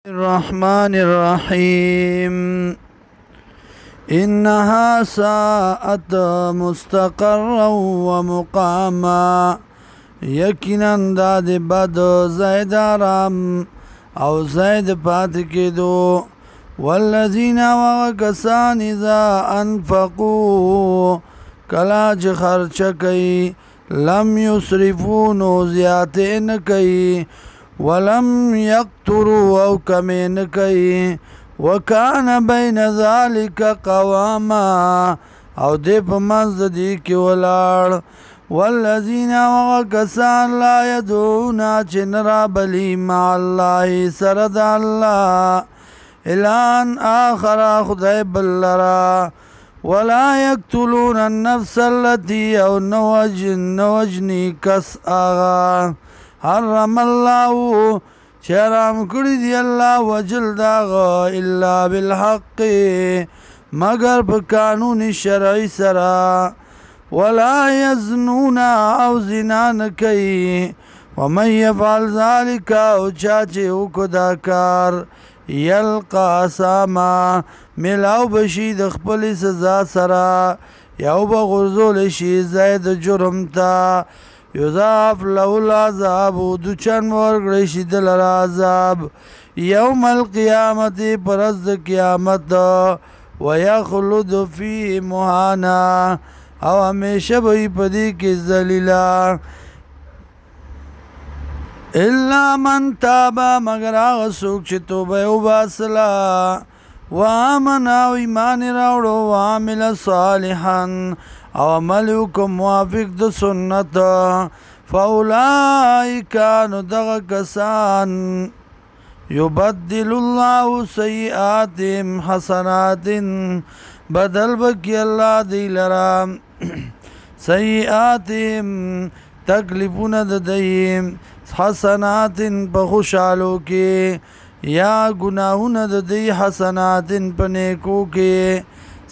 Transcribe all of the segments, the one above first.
الرحمن الرحيم إنها ساءت مستقرا ومقاما یقینا دا د بد زید آرام او زید پات کېدو والذین وکسان اذا انفقوا کلا چې خرچ کوي لم یسرفوا نو زیاتې نه کوي ولم یقتروا او کمې نه کوي وکان بین ذلک قواما او دې په منځ دې کې ولاړ والذین وکسان لا يدعون چې نه بلی مع الله سره د الله الهن آخر خدای بل لرا ولا يقتلون النفس التي او نوجنی کس آغا حرم الله چې حرام کړی دی الله وجل داغا الا بالحق مگر په قانون شرعي سره ولا يزنون او زنا نکي ومن يفعل ذلك او چاچه وکدا کار یلقا ساما ملاو بشي د خپل سزا سره یو بغرزول شي زید جرم تا یضاف له العذاب دچن ورګړي شي د عذاب یوم القیامت پرز قیامت ويخلد فيه مهانا او همیشه به پدې کې ذلیلا الا من تاب مگر هغه څوک چې توبه وباسله وآمن او ایمان راوړو وعمل صالحا او عمل وکړو موافق د سنت فاولئک نو دغه کسان یبدل الله سیئاتهم حسنات بدل بکی الله دی لرا سیئاتهم تکلیفون د دیم حسنات په خوشالو کې یا گناهونه د دی حسنات په نیکو کې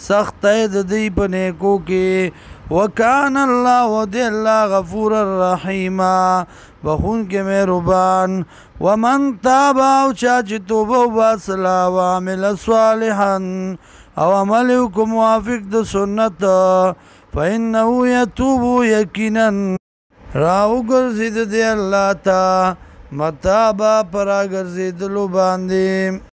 سخت د دی په نیکو کې وکان الله ودی الله غفور الرحیم بخون کې مهربان ومن تاب او چا چې توبه وباسلا وعمل صالحا او عمل وکړو موافق د سنت فإنه يتوب یقینا راو ګرځید دی الله تا متابا پر ګرځیدلو باندې